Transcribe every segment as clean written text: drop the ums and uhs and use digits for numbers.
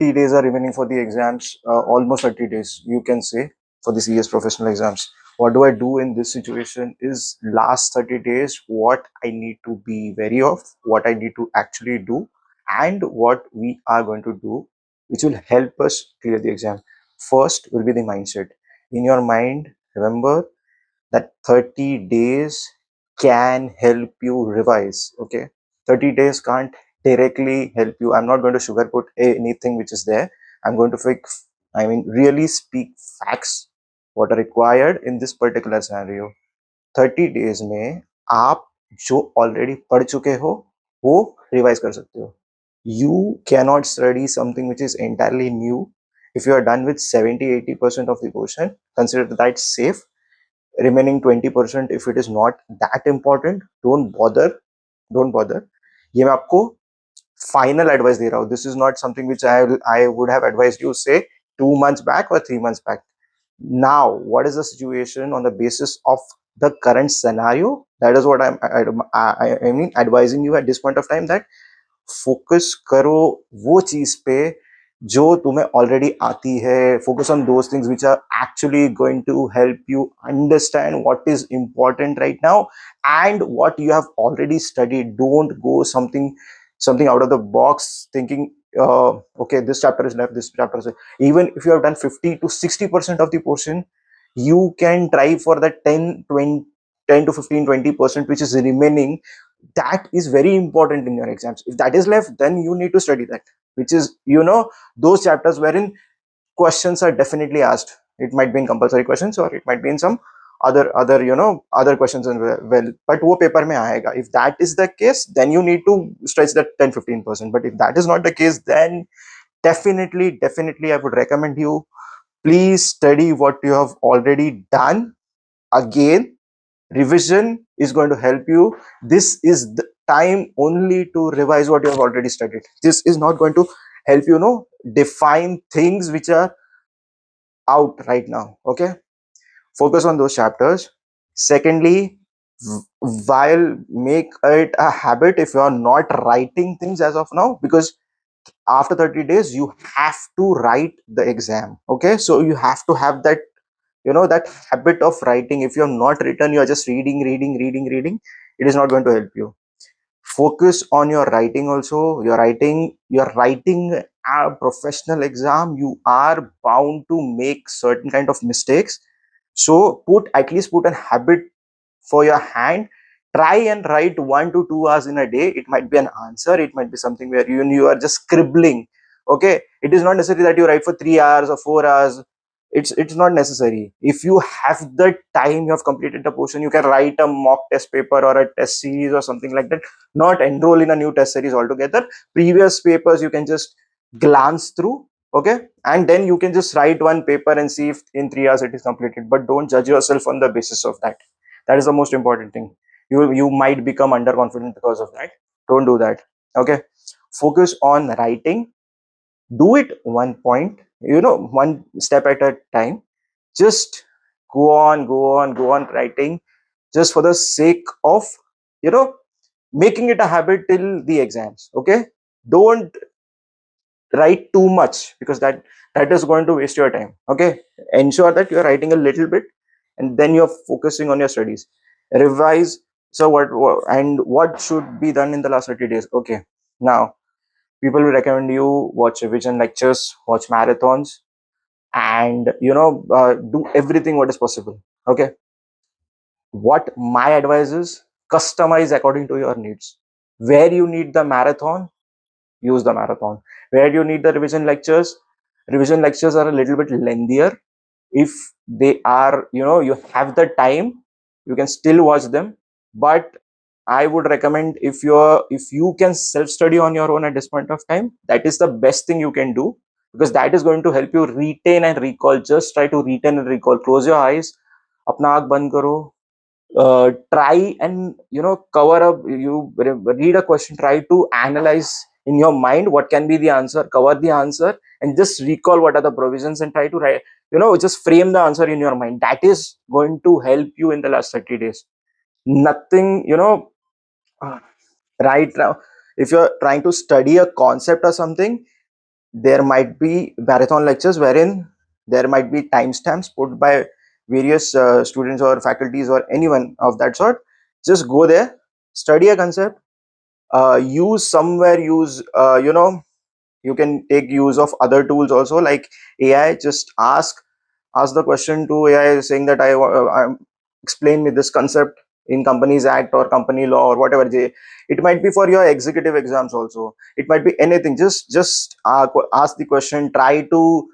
30 days are remaining for the exams, almost 30 days, you can say, for the CS professional exams. What do I do in this situation is last 30 days, what I need to be wary of, what I need to actually do, and what we are going to do, which will help us clear the exam. First will be the mindset. In your mind, remember that 30 days can help you revise. Okay, 30 days can't directly help you. I'm not going to sugarcoat anything which is there. I'm going to really speak facts what are required in this particular scenario. 30 days में आप जो already पढ़ चुके हो वो revise कर सकते हो. You cannot study something which is entirely new. If you are done with 70-80% of the portion, consider that safe. Remaining 20%, if it is not that important, don't bother. ये मैं आपको final advice दे रहा हूँ. This is not something which I would have advised you say 2 months back or 3 months back. Now what is the situation on the basis of the current scenario? That is what I mean advising you at this point of time, that focus करो वो चीज पे जो तुम्हें already आती है. Focus on those things which are actually going to help you understand what is important right now and what you have already studied. Don't go something out of the box thinking okay, this chapter is left, this chapter is left. Even if you have done 50 to 60% of the portion, you can try for that 10 to 15-20% which is remaining. That is very important in your exams. If that is left, then you need to study that, which is those chapters wherein questions are definitely asked. It might be in compulsory questions or it might be in some other questions as well, but wo paper mein aayega. If that is the case, then you need to stretch that 10-15%. But if that is not the case, then definitely I would recommend you, please study what you have already done. Again, revision is going to help you. This is the time only to revise what you have already studied. This is not going to help define things which are out right now. Okay, focus on those chapters. Secondly, while make it a habit, if you are not writing things as of now, because after 30 days you have to write the exam. Okay, so you have to have that that habit of writing. If you have not written, you are just reading, it is not going to help you. Focus on your writing also. You're writing a professional exam, you are bound to make certain kind of mistakes. So at least put a habit for your hand. Try and write 1 to 2 hours in a day. It might be an answer, it might be something where you are just scribbling. Okay, it is not necessary that you write for 3 hours or 4 hours. It's not necessary. If you have the time, you have completed the portion, you can write a mock test paper or a test series or something like that. Not enroll in a new test series altogether. Previous papers you can just glance through. Okay, and then you can just write one paper and see if in 3 hours it is completed. But don't judge yourself on the basis of that. That is the most important thing. You might become underconfident because of that. Don't do that. Okay, focus on writing. Do it one step at a time. Just go on writing, just for the sake of you know making it a habit till the exams. Okay, don't write too much, because that is going to waste your time. Okay, ensure that you're writing a little bit and then you're focusing on your studies. Revise. So what should be done in the last 30 days? Okay, now people will recommend you watch revision lectures, watch marathons, and do everything what is possible. Okay, what my advice is, customize according to your needs. Where you need the marathon, use the marathon. Where you need the revision lectures are a little bit lengthier. If they are, you have the time, you can still watch them. But I would recommend, if you can self study on your own at this point of time, that is the best thing you can do, because that is going to help you retain and recall. Just try to retain and recall. Close your eyes, apna aankh band karo, try and cover up. You read a question, try to analyze in your mind what can be the answer, cover the answer, and just recall what are the provisions, and try to write, just frame the answer in your mind. That is going to help you in the last 30 days. Nothing, right now, if you're trying to study a concept or something, there might be marathon lectures wherein there might be timestamps put by various students or faculties or anyone of that sort. Just go there, study a concept, use somewhere, use you can take use of other tools also like AI. Just ask the question to AI saying that explain me this concept in Companies Act or company law or whatever. It might be for your executive exams also. It might be anything. Just ask the question. Try to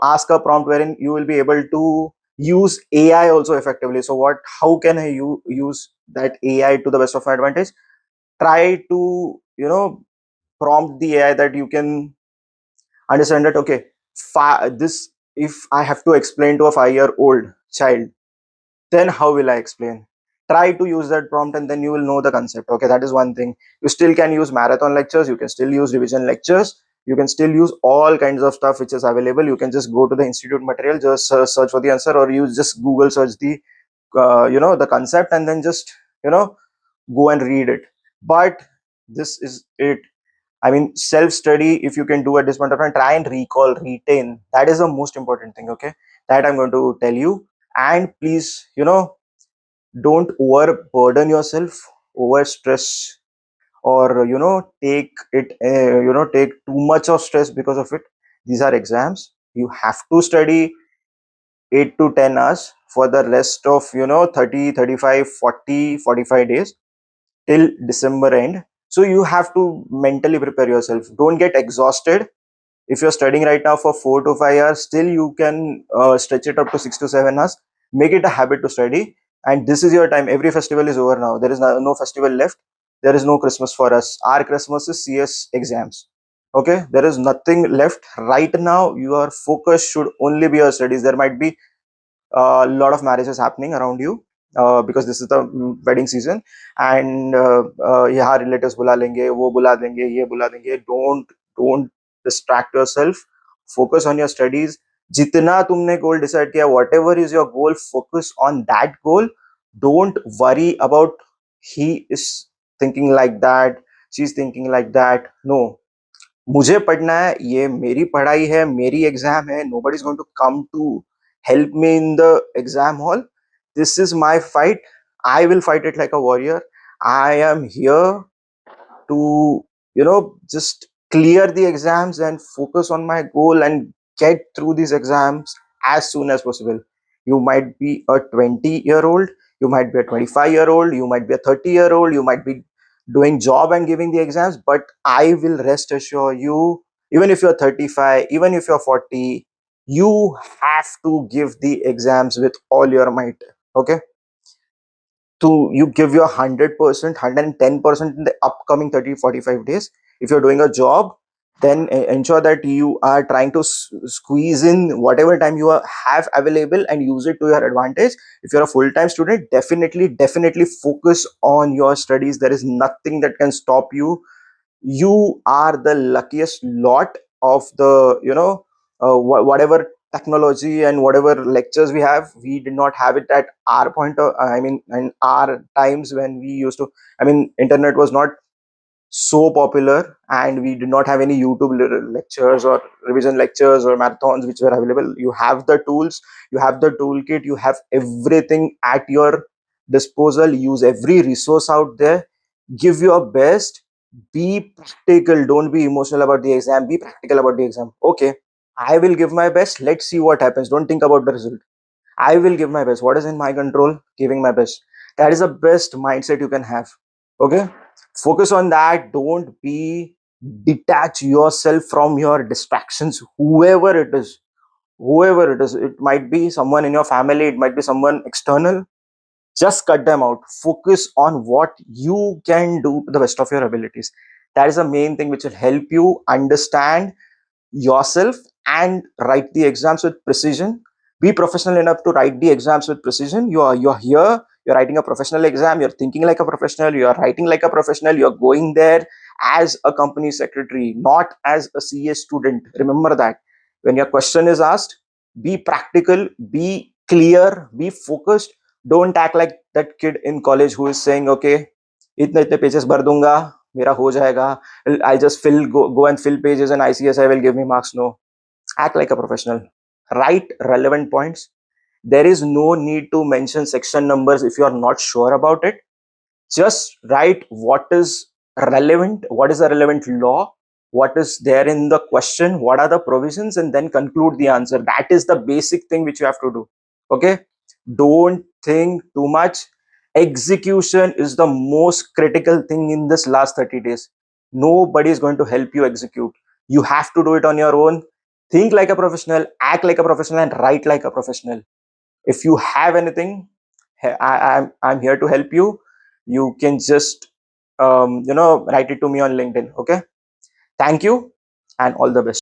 ask a prompt wherein you will be able to use AI also effectively. So what? How can I use that AI to the best of my advantage? Try to prompt the AI that you can understand that okay, this if I have to explain to a 5-year-old child, then how will I explain? Try to use that prompt and then you will know the concept. Okay, that is one thing. You still can use marathon lectures, you can still use revision lectures, you can still use all kinds of stuff which is available. You can just go to the institute material, just search for the answer, or you just Google search the the concept and then just you know go and read it. But this is it. I mean, self study, if you can do at this point of time, try and recall, retain. That is the most important thing, okay? That I'm going to tell you. And please, don't overburden yourself, over stress, or, take too much of stress because of it. These are exams. You have to study 8 to 10 hours for the rest of, 30, 35, 40, 45 days till December end. So you have to mentally prepare yourself. Don't get exhausted. If you're studying right now for 4 to 5 hours, still you can stretch it up to 6 to 7 hours. Make it a habit to study. And this is your time. Every festival is over now. There is no festival left. There is no Christmas for us. Our Christmas is CS exams. Okay, there is nothing left right now. Your focus should only be your studies. There might be a lot of marriages happening around you because this is the wedding season, and यहाँ relatives बुला लेंगे, वो बुला देंगे, ये बुला देंगे. Don't distract yourself. Focus on your studies. जितना तुमने goal decide किया, whatever is your goal, focus on that goal. Don't worry about he is thinking like that, she's thinking like that. No, मुझे पढ़ना है, ये मेरी पढ़ाई है, मेरी एग्जाम है. Nobody is going to come to help me in the exam hall. This is my fight. I will fight it like a warrior. I am here to just clear the exams and focus on my goal and get through these exams as soon as possible. You might be a 20-year-old, you might be a 25-year-old, you might be a 30-year-old, you might be doing job and giving the exams, but I will rest assure you, even if you're 35, even if you're 40, you have to give the exams with all your might. Okay, to you give your 100%, 110% in the upcoming 30 45 days. If you're doing a job, then ensure that you are trying to squeeze in whatever time you have available and use it to your advantage. If you're a full-time student, definitely focus on your studies. There is nothing that can stop you. You are the luckiest lot of the whatever technology and whatever lectures we have. We did not have it at our point of, I mean, in our times when we used to, I mean, internet was not so popular and we did not have any YouTube lectures or revision lectures or marathons which were available. You have the tools, you have the toolkit, you have everything at your disposal. Use every resource out there. Give your best. Be practical. Don't be emotional about the exam. Be practical about the exam. Okay, I will give my best. Let's see what happens. Don't think about the result. I will give my best. What is in my control? Giving my best. That is the best mindset you can have. Okay, focus on that. Don't be detach yourself from your distractions, whoever it is. It might be someone in your family, it might be someone external. Just cut them out. Focus on what you can do to the best of your abilities. That is the main thing which will help you understand yourself and write the exams with precision. Be professional enough to write the exams with precision. You're here, you're writing a professional exam, you're thinking like a professional, you're writing like a professional, you're going there as a company secretary, not as a CA student. Remember that. When your question is asked, be practical, be clear, be focused. Don't act like that kid in college who is saying, okay, इतने इतने pages भर दूंगा, मेरा हो जाएगा, I'll just go and fill pages and ICSI will give me marks. No, act like a professional, write relevant points. There is no need to mention section numbers if you are not sure about it. Just write what is relevant, what is the relevant law, what is there in the question, what are the provisions, and then conclude the answer. That is the basic thing which you have to do. Okay, don't think too much. Execution is the most critical thing in this last 30 days. Nobody is going to help you execute. You have to do it on your own. Think like a professional, act like a professional, and write like a professional. If you have anything, I'm here to help you. You can just write it to me on LinkedIn. Okay, thank you and all the best.